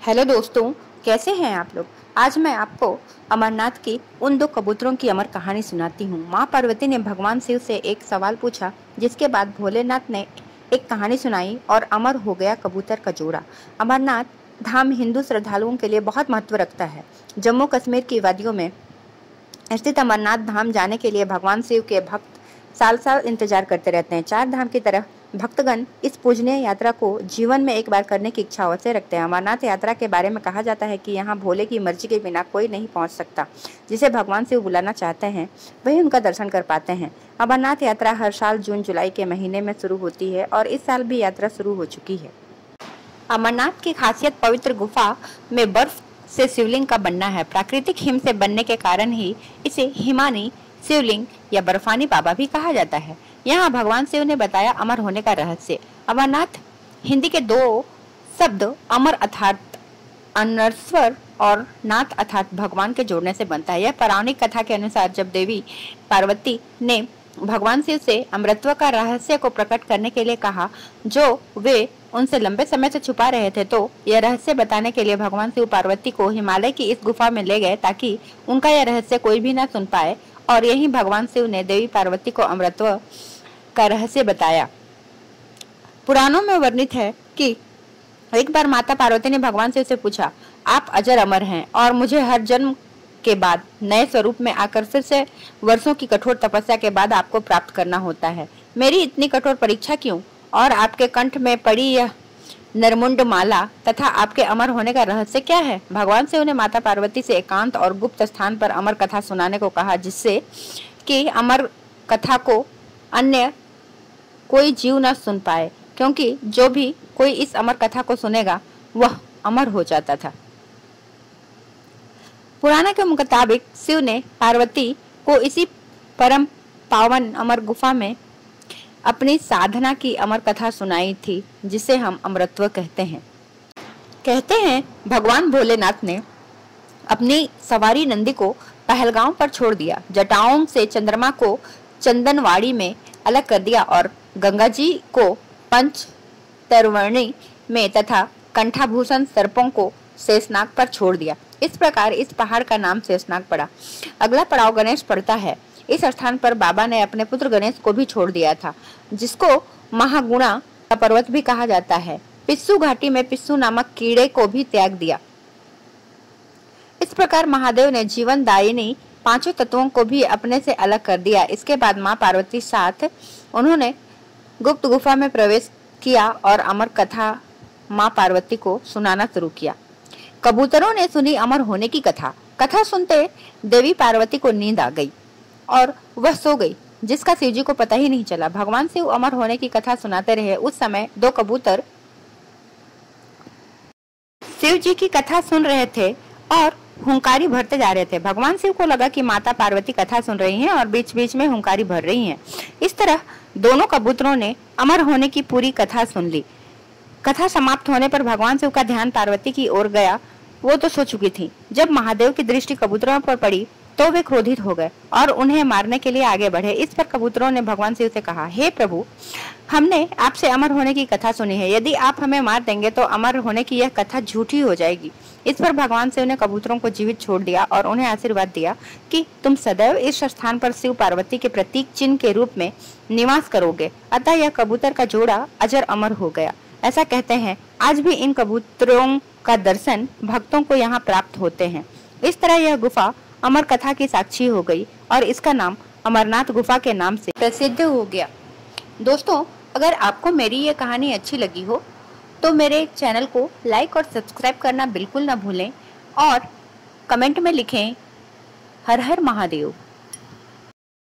Hello दोस्तों, कैसे हैं आप लोग। आज मैं आपको अमरनाथ की उन दो कबूतरों की अमर कहानी सुनाती हूँ। माँ पार्वती ने भगवान शिव से एक सवाल पूछा, जिसके बाद भोलेनाथ ने एक कहानी सुनाई और अमर हो गया कबूतर का जोड़ा। अमरनाथ धाम हिंदू श्रद्धालुओं के लिए बहुत महत्व रखता है। जम्मू कश्मीर की वादियों में स्थित अमरनाथ धाम जाने के लिए भगवान शिव के भक्त साल साल इंतजार करते रहते हैं। चार धाम की तरह भक्तगण इस पूजनीय यात्रा को जीवन में एक बार करने की इच्छा अवश्य रखते हैं। अमरनाथ यात्रा के बारे में कहा जाता है कि यहाँ भोले की मर्जी के बिना कोई नहीं पहुँच सकता। जिसे भगवान शिव बुलाना चाहते हैं वही उनका दर्शन कर पाते हैं। अमरनाथ यात्रा हर साल जून जुलाई के महीने में शुरू होती है और इस साल भी यात्रा शुरू हो चुकी है। अमरनाथ की खासियत पवित्र गुफा में बर्फ से शिवलिंग का बनना है। प्राकृतिक हिम से बनने के कारण ही इसे हिमानी शिवलिंग या बर्फानी बाबा भी कहा जाता है। यहाँ भगवान शिव ने बताया अमर होने का रहस्य। अमरनाथ हिंदी के दो शब्द अमर अर्थात अनश्वर और नाथ अर्थात भगवान के जोड़ने से बनता है। यह पौराणिक कथा के अनुसार जब देवी पार्वती ने भगवान शिव से अमृतत्व का रहस्य को प्रकट करने के लिए कहा, जो वे उनसे लंबे समय से छुपा रहे थे, तो यह रहस्य बताने के लिए भगवान शिव पार्वती को हिमालय की इस गुफा में ले गए ताकि उनका यह रहस्य कोई भी न सुन पाए। और यही भगवान शिव ने देवी पार्वती को अमृतत्व का रहस्य बताया। पुराणों में वर्णित है कि एक बार माता पार्वती ने भगवान शिव से पूछा, आप अजर अमर हैं और मुझे हर जन्म के बाद नए स्वरूप में आकर फिर से वर्षों की कठोर तपस्या के बाद आपको प्राप्त करना होता है। मेरी इतनी कठोर परीक्षा क्यों? और आपके कंठ में पड़ी यह नरमुंड माला तथा आपके अमर होने का रहस्य क्या है? भगवान शिव ने माता पार्वती से एकांत और गुप्त स्थान पर अमर कथा सुनाने को कहा, जिससे कि अमर कथा को अन्य कोई जीव न सुन पाए, क्योंकि जो भी कोई इस अमर कथा को सुनेगा वह अमर हो जाता था। पुराण के मुताबिक शिव ने पार्वती को इसी परम पावन अमर गुफा में अपनी साधना की अमर कथा सुनाई थी, जिसे हम अमृतत्व कहते हैं। कहते हैं भगवान भोलेनाथ ने अपनी सवारी नंदी को पहलगांव पर छोड़ दिया, जटाओं से चंद्रमा को चंदनवाड़ी में अलग कर दिया और गंगा जी को पंचतरवर्णी में तथा कंठाभूषण सर्पों को शेषनाग पर छोड़ दिया। इस प्रकार इस पहाड़ का नाम शेषनाग पड़ा। अगला पड़ाव गणेश पड़ता है। इस स्थान पर बाबा ने अपने पुत्र गणेश को भी छोड़ दिया था, जिसको महागुणा का पर्वत भी कहा जाता है। पिस्सू घाटी में पिस्सू नामक कीड़े को भी त्याग दिया। इस प्रकार महादेव ने जीवन दायिनी पांचों तत्वों को भी अपने से अलग कर दिया। इसके बाद माँ पार्वती साथ उन्होंने गुप्त गुफा में प्रवेश किया और अमर कथा माँ पार्वती को सुनाना शुरू किया। कबूतरों ने सुनी अमर होने की कथा। कथा सुनते देवी पार्वती को नींद आ गई और वह सो गई, जिसका शिव जी को पता ही नहीं चला। भगवान शिव अमर होने की कथा सुनाते रहे। उस समय दो कबूतर शिव जी की कथा सुन रहे थे और हुंकारी भरते जा रहे थे। भगवान शिव को लगा कि माता पार्वती कथा सुन रही हैं और बीच बीच में हुंकारी भर रही हैं। इस तरह दोनों कबूतरों ने अमर होने की पूरी कथा सुन ली। कथा समाप्त होने पर भगवान शिव का ध्यान पार्वती की ओर गया। वो तो सो चुकी थी। जब महादेव की दृष्टि कबूतरों पर पड़ी तो वे क्रोधित हो गए और उन्हें मारने के लिए आगे बढ़े। इस पर कबूतरों ने भगवान शिव से कहा, हे प्रभु, हमने आपसे अमर होने की कथा सुनी है। यदि आप हमें मार देंगे तो अमर होने की यह कथा झूठी हो जाएगी। इस पर भगवान शिव ने कबूतरों को जीवित छोड़ दिया और उन्हें आशीर्वाद दिया कि तुम सदैव इस स्थान पर शिव पार्वती के प्रतीक चिन्ह के रूप में निवास करोगे। अतः यह कबूतर का जोड़ा अजर अमर हो गया। ऐसा कहते हैं आज भी इन कबूतरों का दर्शन भक्तों को यहाँ प्राप्त होते हैं। इस तरह यह गुफा अमर कथा की साक्षी हो गई और इसका नाम अमरनाथ गुफा के नाम से प्रसिद्ध हो गया। दोस्तों, अगर आपको मेरी ये कहानी अच्छी लगी हो तो मेरे चैनल को लाइक और सब्सक्राइब करना बिल्कुल ना भूलें और कमेंट में लिखें हर हर महादेव।